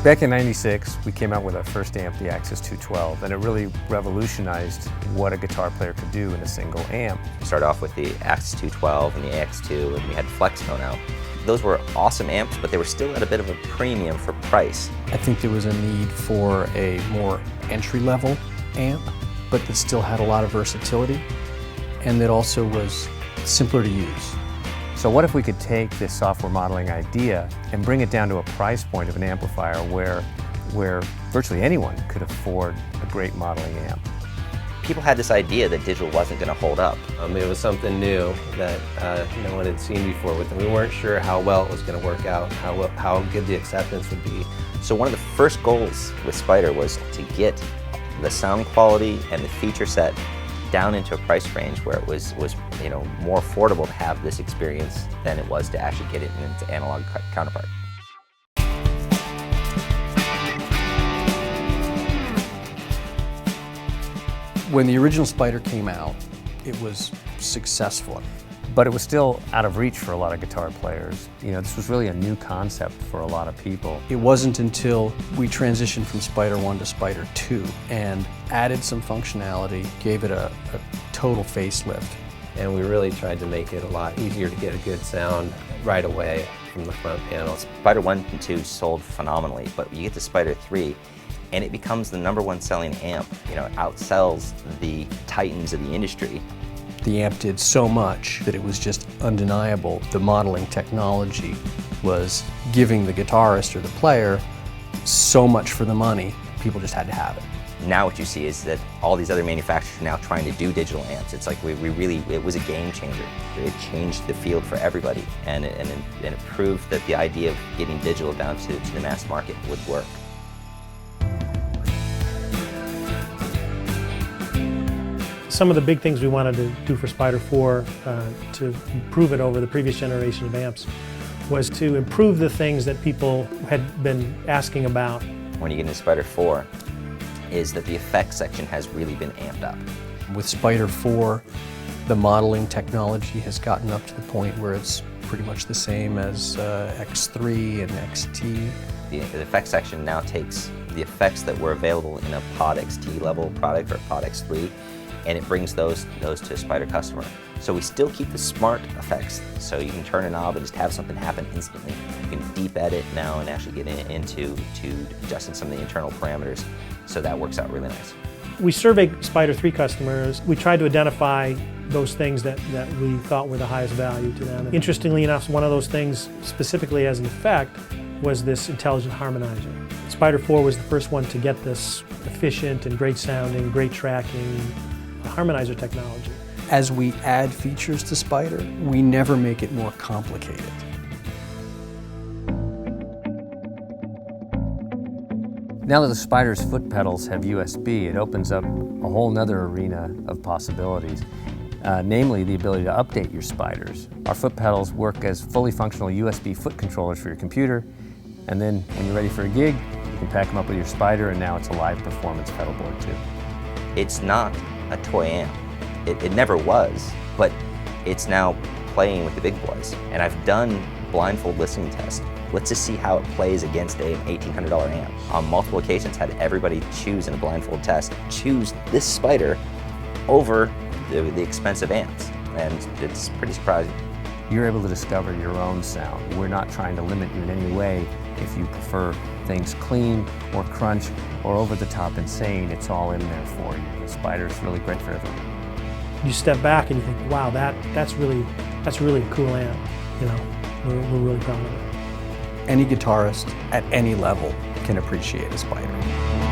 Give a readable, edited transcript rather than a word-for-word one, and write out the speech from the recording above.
Back in '96, we came out with our first amp, the AxSys 212, and it really revolutionized what a guitar player could do in a single amp. We started off with the AxSys 212 and the AX2, and we had Flextone out. Those were awesome amps, but they were still at a bit of a premium for price. I think there was a need for a more entry-level amp, but that still had a lot of versatility, and that also was simpler to use. So what if we could take this software modeling idea and bring it down to a price point of an amplifier where virtually anyone could afford a great modeling amp? People had this idea that digital wasn't going to hold up. It was something new that no one had seen before with them. We weren't sure how well it was going to work out, how good the acceptance would be. So one of the first goals with Spider was to get the sound quality and the feature set down into a price range where it was more affordable to have this experience than it was to actually get it in its analog counterpart. When the original Spider came out, it was successful. But it was still out of reach for a lot of guitar players. This was really a new concept for a lot of people. It wasn't until we transitioned from Spider 1 to Spider 2 and added some functionality, gave it a total facelift. And we really tried to make it a lot easier to get a good sound right away from the front panel. Spider 1 and 2 sold phenomenally, but you get to Spider 3 and it becomes the #1 selling amp. It outsells the titans of the industry. The amp did so much that it was just undeniable. The modeling technology was giving the guitarist or the player so much for the money, people just had to have it. Now what you see is that all these other manufacturers are now trying to do digital amps. It's like it was a game changer. It changed the field for everybody, and it proved that the idea of getting digital down to the mass market would work. Some of the big things we wanted to do for Spider 4 to improve it over the previous generation of amps was to improve the things that people had been asking about. When you get into Spider 4, is that the effects section has really been amped up. With Spider 4, the modeling technology has gotten up to the point where it's pretty much the same as X3 and XT. The effects section now takes the effects that were available in a Pod XT level product or Pod X3, and it brings those to a Spider customer. So we still keep the smart effects, so you can turn a knob and just have something happen instantly. You can deep edit now and actually get into adjusting some of the internal parameters, so that works out really nice. We surveyed Spider 3 customers. We tried to identify those things that we thought were the highest value to them. Interestingly enough, one of those things specifically as an effect was this intelligent harmonizer. Spider 4 was the first one to get this efficient and great sounding, great tracking harmonizer technology. As we add features to Spider, we never make it more complicated. Now that the Spider's foot pedals have USB, it opens up a whole nother arena of possibilities, namely the ability to update your Spiders. Our foot pedals work as fully functional USB foot controllers for your computer, and then when you're ready for a gig, you can pack them up with your Spider, and now it's a live performance pedal board too. It's not a toy amp. It never was, but it's now playing with the big boys. And I've done blindfold listening tests. Let's just see how it plays against an $1,800 amp. On multiple occasions, had everybody choose in a blindfold test, choose this Spider over the expensive amps, and it's pretty surprising. You're able to discover your own sound. We're not trying to limit you in any way. If you prefer things clean or crunch or over-the-top insane, it's all in there for you. The Spider's really great for everyone. You step back and you think, wow, that's really a cool amp. We're really proud of it. Any guitarist at any level can appreciate a Spider.